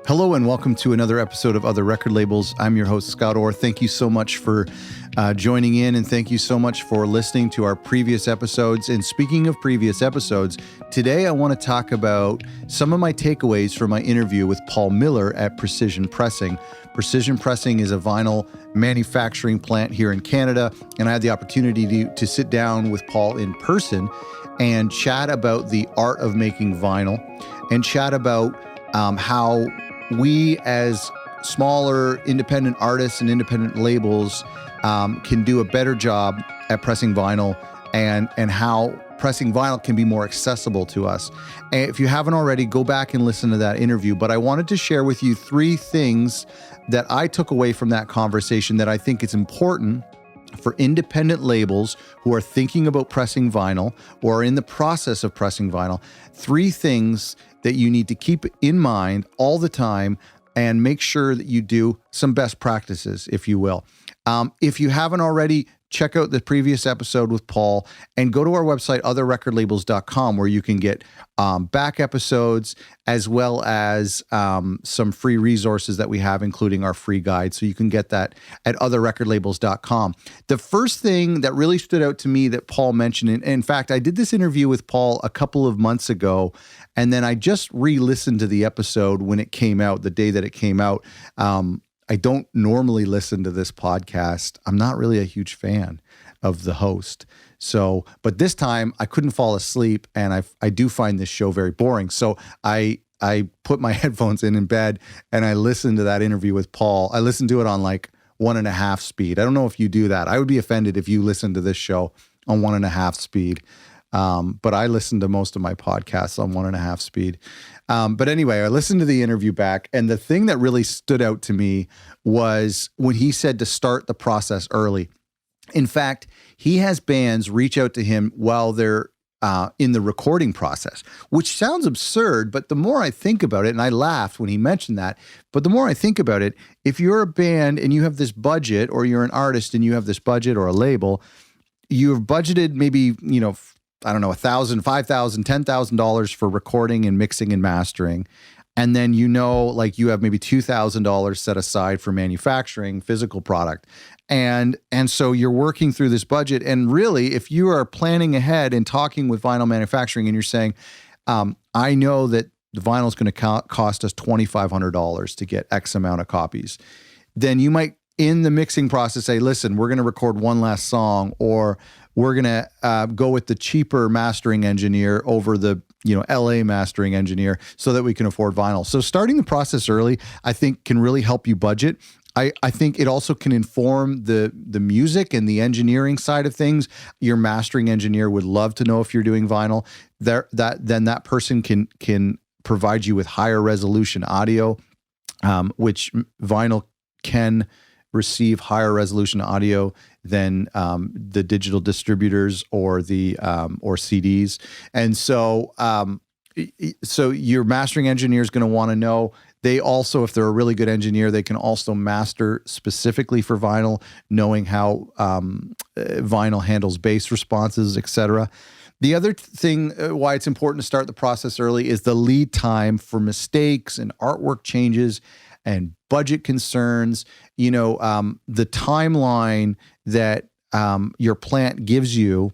Hello and welcome to another episode of Other Record Labels. I'm your host, Scott Orr. Thank you so much for joining in, and thank you so much for listening to our previous episodes. And speaking of previous episodes, today I want to talk about some of my takeaways from my interview with Paul Miller at Precision Pressing. Precision Pressing is a vinyl manufacturing plant here in Canada, and I had the opportunity to sit down with Paul in person and chat about the art of making vinyl and chat about how we as smaller independent artists and independent labels can do a better job at pressing vinyl and how pressing vinyl can be more accessible to us. And if you haven't already, go back and listen to that interview. But I wanted to share with you 3 things that I took away from that conversation that I think it's important for independent labels who are thinking about pressing vinyl or are in the process of pressing vinyl. 3 things that you need to keep in mind all the time and make sure that you do some best practices, if you will. If you haven't already, check out the previous episode with Paul and go to our website, otherrecordlabels.com, where you can get back episodes as well as some free resources that we have, including our free guide. So you can get that at otherrecordlabels.com. The first thing that really stood out to me that Paul mentioned, and in fact, I did this interview with Paul a couple of months ago, and then I just re-listened to the episode when it came out, the day that it came out. I don't normally listen to this podcast. I'm not really a huge fan of the host. So, but this time I couldn't fall asleep, and I do find this show very boring. So I put my headphones in bed and I listened to that interview with Paul. I listened to it on like 1.5 speed. I don't know if you do that. I would be offended if you listened to this show on 1.5 speed. But I listen to most of my podcasts on 1.5 speed. But anyway, I listened to the interview back, and the thing that really stood out to me was when he said to start the process early. In fact, he has bands reach out to him while they're in the recording process, which sounds absurd, but the more I think about it, and I laughed when he mentioned that, but the more I think about it, if you're a band and you have this budget, or you're an artist and you have this budget, or a label, you've budgeted maybe, I don't know, $1,000, $5,000, $10,000 for recording and mixing and mastering. And then, like you have maybe $2,000 set aside for manufacturing physical product. And so you're working through this budget. And really, if you are planning ahead and talking with vinyl manufacturing and you're saying, I know that the vinyl is going to cost us $2,500 to get X amount of copies, then you might, in the mixing process, say, listen, we're going to record one last song, or we're going to go with the cheaper mastering engineer over the LA mastering engineer so that we can afford vinyl. So starting the process early, I think, can really help you budget. I think it also can inform the music and the engineering side of things. Your mastering engineer would love to know if you're doing vinyl. Then that person can provide you with higher resolution audio, which vinyl can receive higher resolution audio than the digital distributors or the or CDs. And so your mastering engineer is going to want to know. They also, if they're a really good engineer, they can also master specifically for vinyl, knowing how vinyl handles bass responses, etc. The other thing why it's important to start the process early is the lead time for mistakes and artwork changes and budget concerns. The timeline that your plant gives you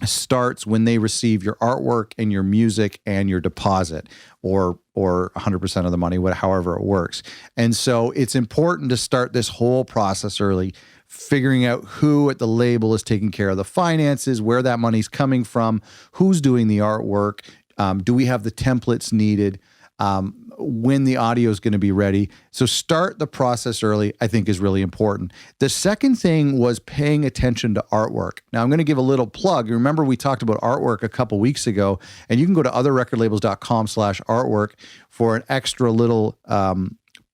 starts when they receive your artwork and your music and your deposit, or 100% of the money, however it works. And so it's important to start this whole process early, figuring out who at the label is taking care of the finances, where that money's coming from, who's doing the artwork, do we have the templates needed, when the audio is going to be ready. So start the process early, I think, is really important. The second thing was paying attention to artwork. Now, I'm going to give a little plug. Remember, we talked about artwork a couple weeks ago, and you can go to otherrecordlabels.com/artwork for an extra little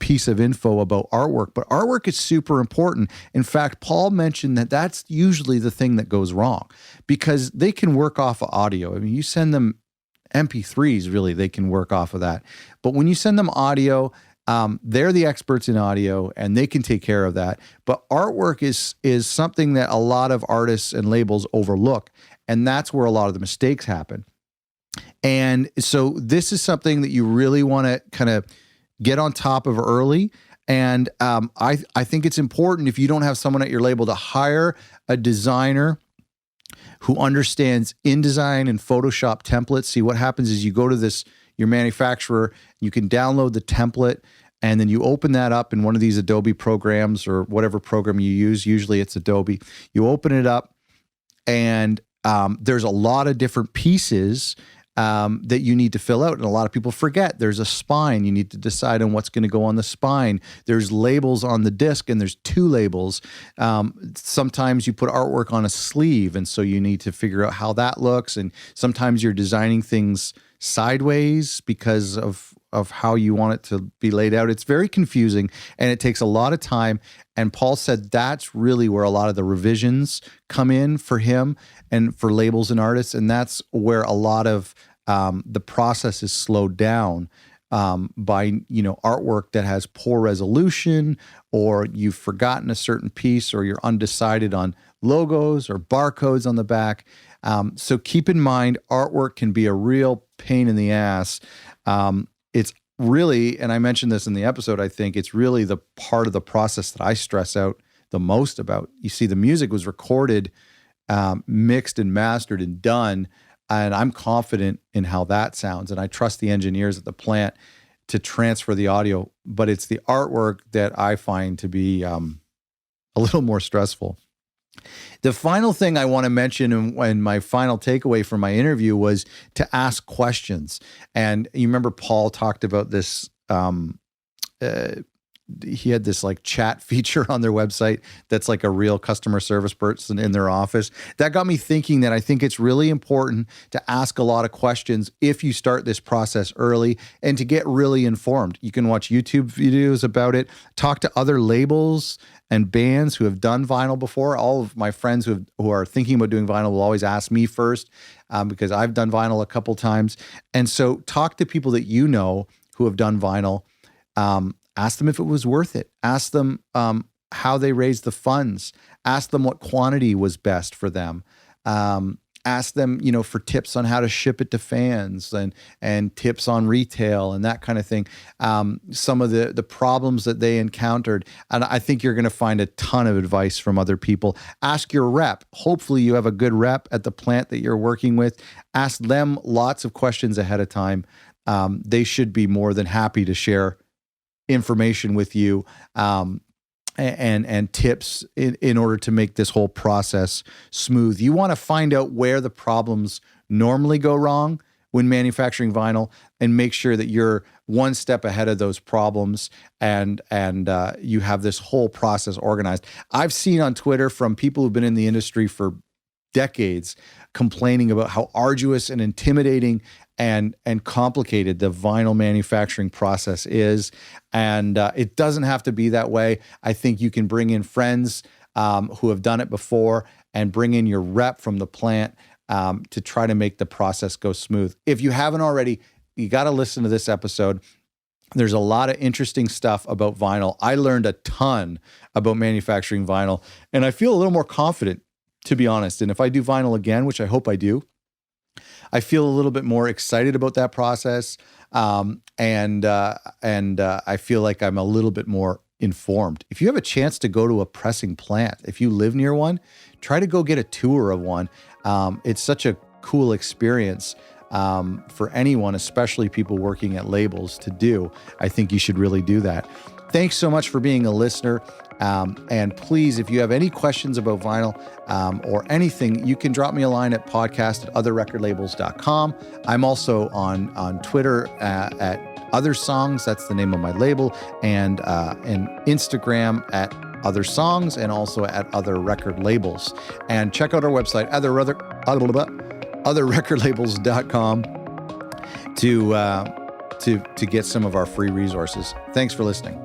piece of info about artwork. But artwork is super important. In fact, Paul mentioned that that's usually the thing that goes wrong, because they can work off of audio. I mean, you send them MP3s, really, they can work off of that. But when you send them audio, they're the experts in audio and they can take care of that. But artwork is something that a lot of artists and labels overlook. And that's where a lot of the mistakes happen. And so this is something that you really want to kind of get on top of early. And I think it's important, if you don't have someone at your label, to hire a designer who understands InDesign and Photoshop templates. See, what happens is you go to your manufacturer, you can download the template, and then you open that up in one of these Adobe programs or whatever program you use. Usually it's Adobe. You open it up, and there's a lot of different pieces that you need to fill out. And a lot of people forget there's a spine. You need to decide on what's going to go on the spine. There's labels on the disc, and there's 2 labels. Sometimes you put artwork on a sleeve, and so you need to figure out how that looks. And sometimes you're designing things sideways because of how you want it to be laid out. It's very confusing, and it takes a lot of time. And Paul said that's really where a lot of the revisions come in for him and for labels and artists. And that's where a lot of the process is slowed down by, artwork that has poor resolution, or you've forgotten a certain piece, or you're undecided on logos or barcodes on the back. So keep in mind, artwork can be a real pain in the ass. It's really, and I mentioned this in the episode, I think it's really the part of the process that I stress out the most about. You see, the music was recorded, mixed and mastered and done, and I'm confident in how that sounds. And I trust the engineers at the plant to transfer the audio, but it's the artwork that I find to be a little more stressful. The final thing I want to mention, and my final takeaway from my interview, was to ask questions. And you remember Paul talked about this, he had this like chat feature on their website that's like a real customer service person in their office. That got me thinking that I think it's really important to ask a lot of questions if you start this process early, and to get really informed. You can watch YouTube videos about it, talk to other labels and bands who have done vinyl before. All of my friends who are thinking about doing vinyl will always ask me first, because I've done vinyl a couple times. And so talk to people that you know who have done vinyl. Ask them if it was worth it. Ask them how they raised the funds. Ask them what quantity was best for them. Ask them, for tips on how to ship it to fans, and tips on retail and that kind of thing. Some of the problems that they encountered. And I think you're going to find a ton of advice from other people. Ask your rep. Hopefully you have a good rep at the plant that you're working with. Ask them lots of questions ahead of time. They should be more than happy to share information with you, and tips in order to make this whole process smooth. You want to find out where the problems normally go wrong when manufacturing vinyl, and make sure that you're one step ahead of those problems, and you have this whole process organized. I've seen on Twitter from people who've been in the industry for decades complaining about how arduous and intimidating and complicated the vinyl manufacturing process is. And it doesn't have to be that way. I think you can bring in friends who have done it before, and bring in your rep from the plant to try to make the process go smooth. If you haven't already, you got to listen to this episode. There's a lot of interesting stuff about vinyl. I learned a ton about manufacturing vinyl, and I feel a little more confident, to be honest. And if I do vinyl again, which I hope I do, I feel a little bit more excited about that process, and I feel like I'm a little bit more informed. If you have a chance to go to a pressing plant, if you live near one, try to go get a tour of one. It's such a cool experience for anyone, especially people working at labels, to do. I think you should really do that. Thanks so much for being a listener. And please, if you have any questions about vinyl or anything, you can drop me a line at podcast@otherrecordlabels.com. I'm also on Twitter at Other Songs. That's the name of my label. And Instagram at Other Songs, and also at Other Record Labels. And check out our website, otherrecordlabels.com, to get some of our free resources. Thanks for listening.